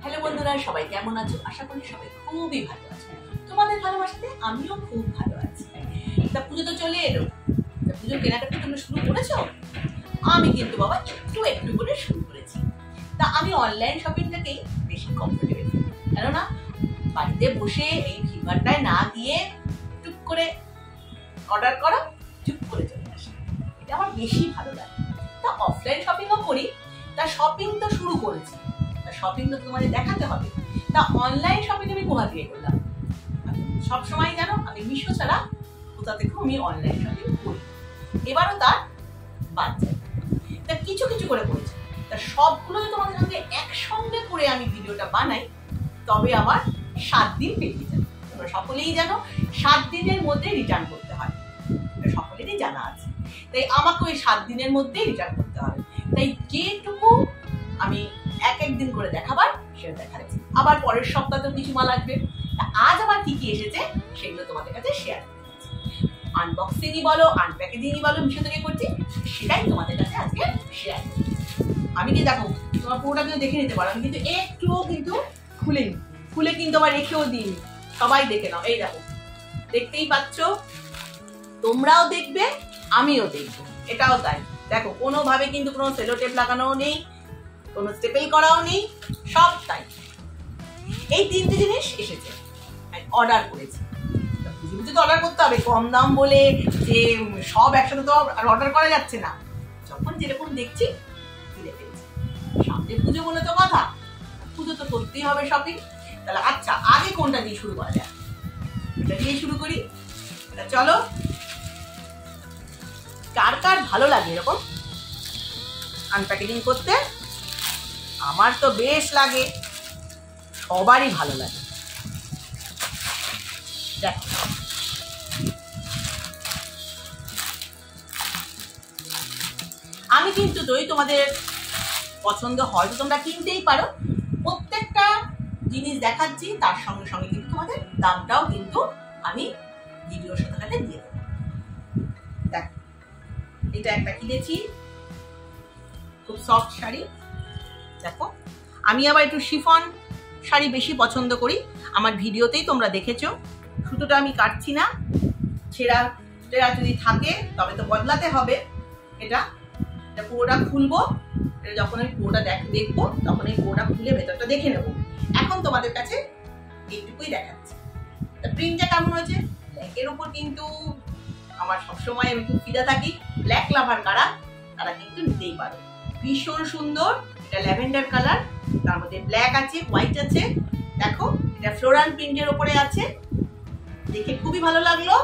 Hello বন্ধুরা, সবাই কেমন আছো? আশা করি সবাই খুবই ভালো আছো। তোমাদের ভালোবাসাতে আমিও খুব ভালো আছি। তা পুজো তো চলে এলো, তা পুজোর কেনাকাটা তোমরা শুরু করেছো? আমি কিন্তু বাবা একটু একটু করে শুরু করেছি। তা আমি অনলাইন শপিংটাকেই বেশি কমফোর্টেবল, কেননা বাড়িতে বসে এই ভিড়ভাড়টায় না গিয়ে টুক করে অর্ডার করা, চুপ করে চলে আসে, এটা আমার বেশি ভালো লাগে। তা অফলাইন শপিংও করি, তা শপিং তো শুরু করেছি, শপিং তো তোমাদের দেখাতে হবে। তা অনলাইন শপিং আমি কোথা থেকে করলাম? সবসময় জানো আমি মিশো ছাড়া কোথা থেকেও আমি অনলাইন শপিং করি, এবারও তার বাদ যায়। তা কিছু কিছু করে করেছি, তা সবগুলো তোমাদের সঙ্গে একসঙ্গে করে আমি ভিডিওটা বানাই, তবে আমার 7 দিন পেরিয়ে যাবে। তোমরা সকলেই জানো 7 দিনের মধ্যে রিটার্ন করতে হয়, সকলেরই জানা আছে। তাই আমাকে ওই 7 দিনের মধ্যেই রিটার্ন করতে হবে। তাই যেটুকু আমি এক দিন করে দেখাবার সেটা দেখাচ্ছি। আবার পরের সপ্তাহেও কিছু মাল আসবে। আজ আমার কি কি এসেছে সেগুলো তোমাদের কাছে শেয়ার করছি। আনবক্সিংই বলো, আনপ্যাকেজিংই বলো, মিশো থেকে করছি, সেটাই তোমাদের কাছে আজকে শেয়ার করছি। আমি কি দেখো তোমার পুরোটা কিন্তু দেখে নিতে পারো, আমি কিন্তু একটুও কিন্তু খুলে কিন্তু আবার রেখেও দিই, সবাই দেখে নাও। এই দেখো, দেখতেই পাচ্ছ, তোমরাও দেখবে আমিও দেখবো, এটাও তাই। দেখো কোনোভাবে কিন্তু কোনো সেলো টেপ লাগানোও নেই, কোনো স্টেপল করাও নেই, সব তাই। এই 3টে জিনিস এসেছে, অর্ডার করেছি। বুঝে তো অর্ডার করতে হবে, কম দাম বলে যে সব একসাথে তো আর অর্ডার করা যাচ্ছে না। যখন যেরকম দেখছি কিনে ফেলছি, সামনে পুজো বলে তো কথা, পুজো তো করতেই হবে শপিং। তাহলে আচ্ছা, আগে কোনটা দিয়ে শুরু করা যায়? এটা দিয়ে শুরু করি। চলো, কার কার ভালো লাগে এরকম আনপ্যাকেজিং করতে? আমার তো বেশ লাগে, সবারই ভালো লাগে। দেখো, আমি কিন্তু তোমাদের পছন্দ হয়তো তোমরা কিনতেই পারো, প্রত্যেকটা জিনিস দেখাচ্ছি, তার সঙ্গে সঙ্গে কিন্তু তোমাদের দামটাও কিন্তু আমি ভিডিওর সাথে সাথে দিয়ে দেবো। দেখো, এটা একটা কিনেছি, খুব সফট শাড়ি। দেখো, আমি আবার একটু শিফন শাড়ি বেশি পছন্দ করি, আমার ভিডিওতেই তোমরা দেখেছো। সুতোটা আমি কাটছি না, ছেঁড়া যদি থাকে তবে তো বদলাতে হবে। এটা পুরোটা খুলবো, যখন আমি পুরোটা দেখবো তখন এই পুরোটা খুলে ভেতরটা দেখে নেবো। এখন তোমাদের কাছে এইটুকুই দেখাচ্ছি। প্রিন্টটা কেমন হয়েছে? ব্ল্যাকের উপর কিন্তু আমার সবসময় আমি খুব ফিদা থাকি, ব্ল্যাক লাভার তারা কিন্তু নিতেই পারো। ভীষণ সুন্দর, এটা ল্যাভেন্ডার কালার, তার মধ্যে ব্ল্যাক আছে, হোয়াইট আছে। দেখো, এটা ফ্লোরাল প্রিন্টের উপরে আছে, দেখে খুবই ভালো লাগলো।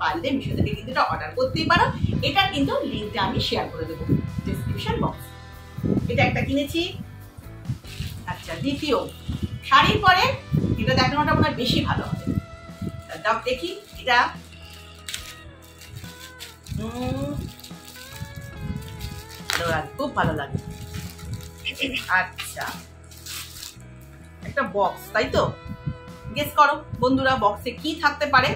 পারলে মিশো থেকে কিন্তু এটা অর্ডার করতেই পারো। এটা কিন্তু লিঙ্কটা আমি শেয়ার করে দেবো ডেসক্রিপশন বক্স। এটা একটা কিনেছি। আচ্ছা, দ্বিতীয় শাড়ির পরে এটা দেখানোটা মনে হয় বেশি ভালো হবে। দেখি, এটা খুব ভালো লাগে। আচ্ছা, একটা বক্স, তাই তো? গেস করো বন্ধুরা, বক্সে কি থাকতে পারে?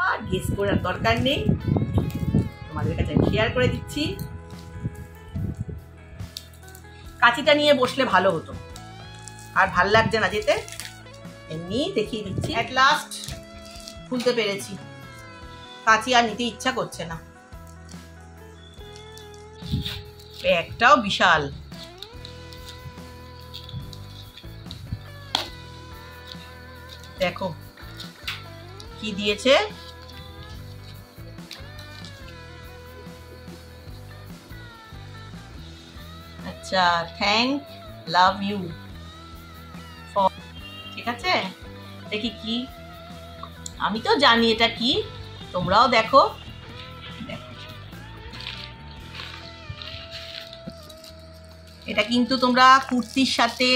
আর গেস করার দরকার নেই, তোমাদের কাছে শেয়ার করে দিচ্ছি। কাঁচিটা নিয়ে বসলে ভালো হতো, আর ভাল লাগছে না যেতে, এমনি দেখিয়ে দিচ্ছি। এট লাস্ট খুলতে পেরেছি, কাঁচি আর নিতে ইচ্ছা করছে না। ব্যাগটাও বিশাল, দেখো কি দিয়েছে। আচ্ছা, থ্যাংক লাভ ইউ, ঠিক আছে। দেখি কি, আমি তো জানি এটা কি, তোমরাও দেখো। এটা কিন্তু তোমরা কুর্তির সাথে,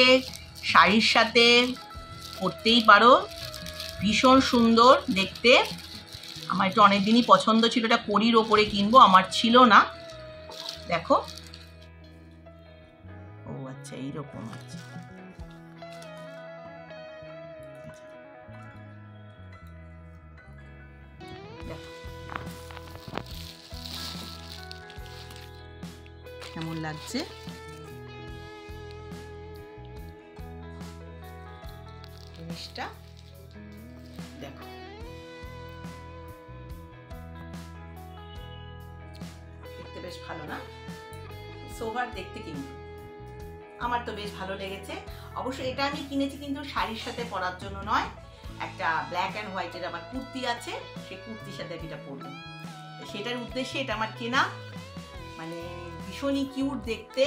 শাড়ির সাথে পরতেই পারো, ভীষণ সুন্দর দেখতে। আমার একটু অনেকদিনই পছন্দ ছিল এটা কড়ির ওপরে কিনবো, আমার ছিল না। দেখো, ও আচ্ছা, এইরকম আছে। কেমন লাগছে? জিনিসটা দেখো, দেখতে বেশ ভালো না? সোভার দেখতে কিন্তু আমার তো বেশ ভালো লেগেছে। অবশ্য এটা আমি কিনেছি কিন্তু শাড়ির সাথে পরার জন্য নয়, একটা ব্ল্যাক অ্যান্ড হোয়াইটের আমার কুর্তি আছে, সেই কুর্তির সাথে আমি এটা পরবো, সেটার উদ্দেশ্যে এটা আমার কেনা। মানে ভীষণই কিউট দেখতে।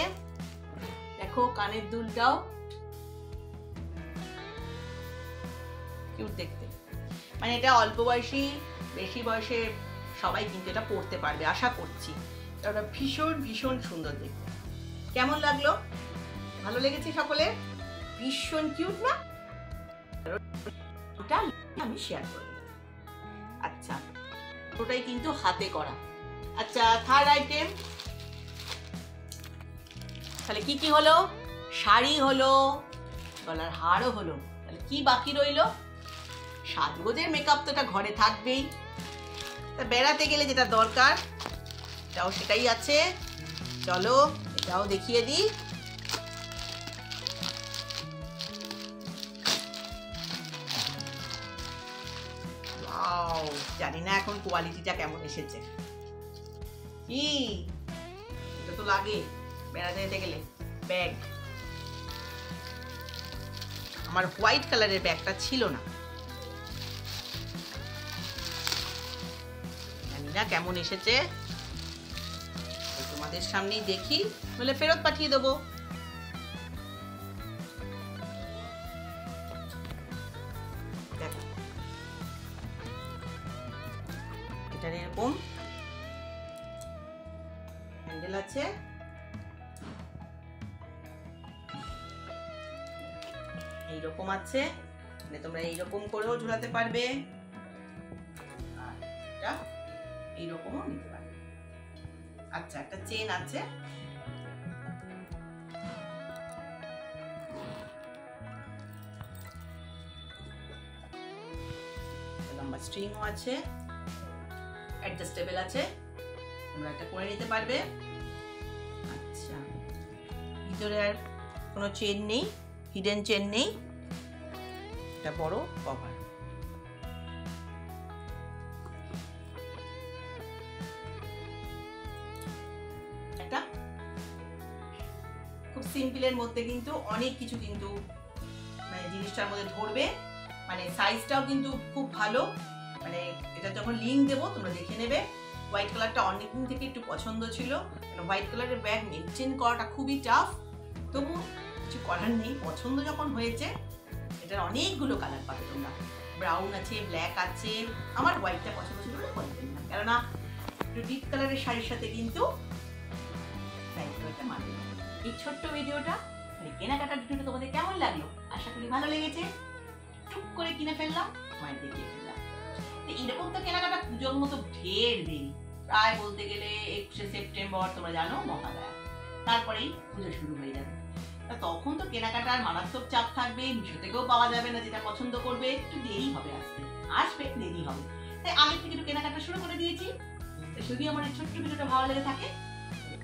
দেখো কানের দুলটাও কিউট দেখতে। মানে এটা অল্প বয়সী বেশি বয়সে সবাই কিন্তু এটা পরতে পারবে আশা করছি। এটা ভীষণ ভীষণ সুন্দর দেখতে। কেমন লাগলো? ভালো লেগেছে সকলে? ভীষণ কিউট না? ওটা আমি শেয়ার করব। আচ্ছা, ওটাই কিন্তু হাতে করা। আচ্ছা, থার্ড আইটেম তাহলে কি কি হলো? শাড়ি হলো, গলার হারও হলো, তাহলে কি বাকি রইলো? সাজগোজের মেকআপ তো এটা ঘরে থাকবেই, তা বেড়াতে গেলে যেটা দরকার এটাও সেটাই আছে। চলো এটাও দেখিয়ে দিই। জানি না এখন কোয়ালিটিটা কেমন এসেছে। কি এটা তো লাগে বেড়াতে যেতে গেলে। ব্যাগ, আমার হোয়াইট কালারের ব্যাগটা ছিল না, জানি না কেমন এসেছে, তোমাদের সামনেই দেখি, বলে ফেরত পাঠিয়ে দেবো। দেখো এটার এরকম হ্যান্ডেল আছে, এইরকম আছে, মানে তোমরা এইরকম করেও ঝুলাতে পারবে, আর এটা এইরকমও নিতে পারবে। আচ্ছা, একটা চেন আছে, লম্বা স্ট্রিংও আছে, অ্যাডজাস্টেবল আছে, তোমরা এটা করে নিতে পারবে। আচ্ছা, ভিতরে আর কোনো চেন নেই, হিডেন চেন নেই, এটা বড় কভার। একটা খুব সিম্পলের মধ্যে কিন্তু অনেক কিছু কিন্তু মানে জিনিসটার মধ্যে ধরবে, মানে সাইজটাও কিন্তু খুব ভালো। মানে এটা যখন লিঙ্ক দেবো তোমরা দেখে নেবে। হোয়াইট কালারটা অনেকদিন থেকে একটু পছন্দ ছিল, হোয়াইট কালারের ব্যাগ মেনটেন করাটা খুবই টাফ, তবু কিছু করার নেই, পছন্দ যখন হয়েছে। এটার অনেকগুলো কালার পাবে তোমরা, ব্রাউন আছে, ব্ল্যাক আছে, আমার হোয়াইটটা পছন্দ ছিল বলে হোয়াইট নিলাম, কেননা একটু ডিপ কালারের শাড়ির সাথে কিন্তু হোয়াইট কালারটা মানবে। এই ছোট্ট ভিডিওটা কেনাকাটার ভিডিওটা তোমাদের কেমন লাগলো? আশা করি ভালো লেগেছে। টুক করে কিনে ফেললাম, তোমায় দেখিয়ে ফেললাম। এরকম তো কেনাকাটা পুজোর মতো ঢের দেরি, প্রায় বলতে গেলে 21শে সেপ্টেম্বর তোমরা জানো মহালয়া, তারপরেই পুজো শুরু হয়ে যাবে। তখন তো কেনাকাটার মারাত্মক চাপ থাকবে, মিশো থেকেও পাওয়া যাবে না যেটা পছন্দ করবে, একটু দেরি হবে, আসবে দেরি হবে, তাই আগে থেকে একটু কেনাকাটা শুরু করে দিয়েছি। যদি আমার এই ছোট্ট ভিডিওটা ভালো লেগে থাকে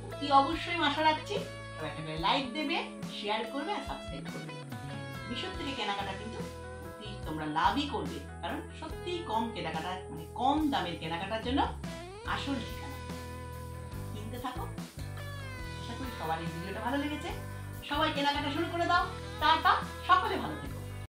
অতি অবশ্যই আশা রাখছি একটা লাইক দেবে, শেয়ার করবে আর সাবস্ক্রাইব করবে। মিশো থেকে কেনাকাটা কিন্তু তোমরা লাভই করবে, কারণ সত্যি কম কেনাকাটা, মানে কম দামের কেনাকাটার জন্য আসল ঠিকানা। কিনতে থাকো। আশা করি সবার এই ভিডিওটা ভালো লেগেছে। সবাই কেনাকাটা শুরু করে দাও। টাটা।